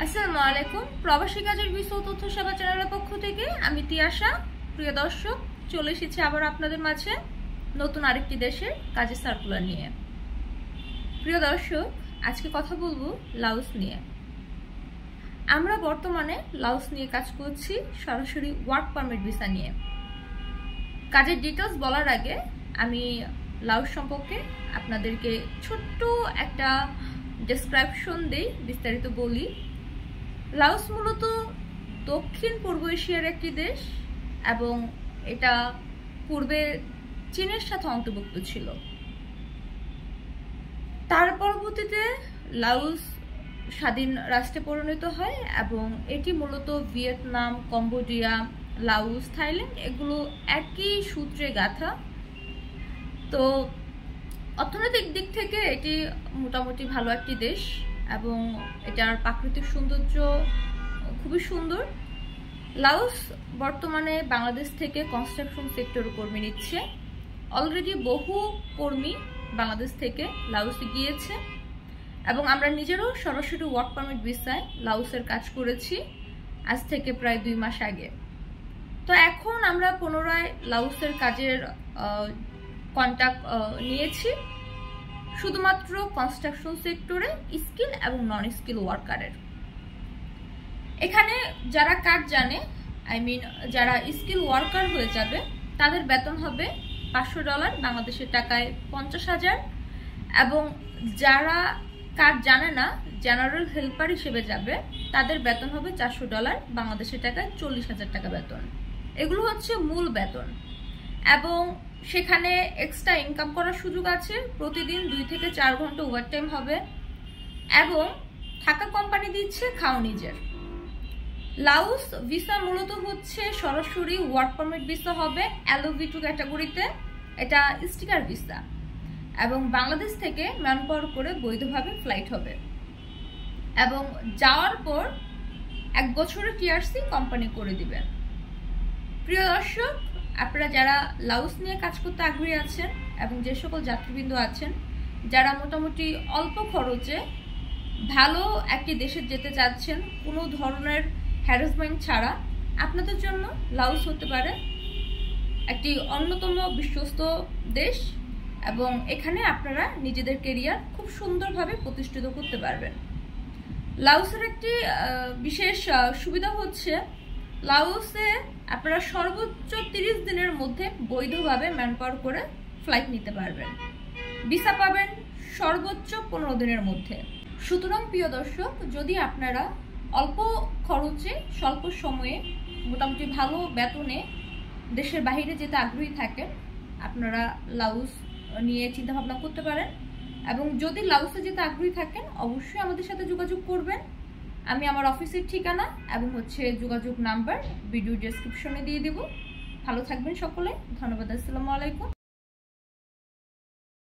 আসসালামু আলাইকুম। প্রবাসী কাজের বিষয় তথ্য সেবা চ্যানেলের পক্ষ থেকে আমি তিয়াশা। প্রিয় দর্শক, চলে এসেছি আবার আপনাদের মাঝে নতুন আরেকটি দেশের কাজের সার্কুলার নিয়ে। প্রিয় দর্শক, আজকে কথা বলবো লাওস নিয়ে। আমরা বর্তমানে লাওস নিয়ে কাজ করছি সরাসরি ওয়ার্ক পারমিট ভিসা নিয়ে। কাজের ডিটেলস বলার আগে আমি লাওস সম্পর্কে আপনাদেরকে ছোট্ট একটা ডেসক্রিপশন দেই, বিস্তারিত বলি। লাওস মূলত দক্ষিণ পূর্ব এশিয়ার একটি দেশ এবং এটা পূর্বে চীনের সাথে অন্তর্ভুক্ত ছিল। তার পরবর্তীতে লাওস স্বাধীন রাষ্ট্রে পরিণত হয় এবং এটি মূলত ভিয়েতনাম, কম্বোডিয়া, লাওস, থাইল্যান্ড এগুলো একই সূত্রে গাঁথা। তো অর্থনৈতিক দিক থেকে এটি মোটামুটি ভালো একটি দেশ এবং এটার প্রাকৃতিক সৌন্দর্য খুবই সুন্দর। লাওস বর্তমানে বাংলাদেশ থেকে কনস্ট্রাকশন সেক্টরে কর্মী নিচ্ছে। অলরেডি বহু কর্মী বাংলাদেশ থেকে লাওসে গিয়েছে এবং আমরা নিজেরও সরাসরি ওয়ার্ক পারমিট ভিসায় লাওসের কাজ করেছি আজ থেকে প্রায় 2 মাস আগে। তো এখন আমরা পুনরায় লাওসের কাজের কন্ট্যাক্ট নিয়েছি শুধুমাত্র কনস্ট্রাকশন সেক্টরে স্কিল এবং নন স্কিল ওয়ার্কারের। এখানে যারা কাজ জানে, যারা স্কিল ওয়ার্কার হয়ে যাবে তাদের বেতন হবে $500, বাংলাদেশের টাকায় 50,000, এবং যারা কাজ জানে না, জেনারেল হেল্পার হিসেবে যাবে, তাদের বেতন হবে $400, বাংলাদেশের টাকায় 40,000 টাকা বেতন। এগুলো হচ্ছে মূল বেতন এবং সেখানে এক্সট্রা ইনকাম করার সুযোগ আছে। প্রতিদিন 2 থেকে 4 ঘন্টা ওভারটাইম হবে এবং থাকা কোম্পানি দিচ্ছে, খাও নিজের। লাওস ভিসা মূলত হচ্ছে সরাসরি ওয়ার্ক পারমিট ভিসা হবে LOV2 ক্যাটাগরিতে। এটা স্টিকার ভিসা এবং বাংলাদেশ থেকে ম্যান পাওয়ার করে বৈধভাবে ফ্লাইট হবে এবং যাওয়ার পর 1 বছরের TRC কোম্পানি করে দিবে। প্রিয় দর্শক, আপনারা যারা লাওস নিয়ে কাজ করতে আগ্রহী আছেন এবং যে সকল যাত্রীবৃন্দ আছেন যারা মোটামুটি অল্প খরচে ভালো একটি দেশে যেতে চাচ্ছেন কোনো ধরনের হ্যারাসমেন্ট ছাড়া, আপনাদের জন্য লাওস হতে পারে একটি অন্যতম বিশ্বস্ত দেশ এবং এখানে আপনারা নিজেদের কেরিয়ার খুব সুন্দরভাবে প্রতিষ্ঠিত করতে পারবেন। লাওসের একটি বিশেষ সুবিধা হচ্ছে লাওসে আপনারা সর্বোচ্চ 30 দিনের মধ্যে বৈধভাবে ম্যান পাওয়ার করে ফ্লাইট নিতে পারবেন। ভিসা পাবেন সর্বোচ্চ 15 দিনের মধ্যে। সুতরাং প্রিয় দর্শক, যদি আপনারা অল্প খরচে স্বল্প সময়ে মোটামুটি ভালো বেতনে দেশের বাইরে যেতে আগ্রহী থাকেন, আপনারা লাওস নিয়ে চিন্তাভাবনা করতে পারেন এবং যদি লাওসে যেতে আগ্রহী থাকেন অবশ্যই আমাদের সাথে যোগাযোগ করবেন। আমি আমার অফিসের ঠিকানা এবং যোগাযোগ নাম্বার ভিডিও ডেসক্রিপশনে দিয়ে দেব। ভালো থাকবেন সকলে। ধন্যবাদ। আসসালামু আলাইকুম।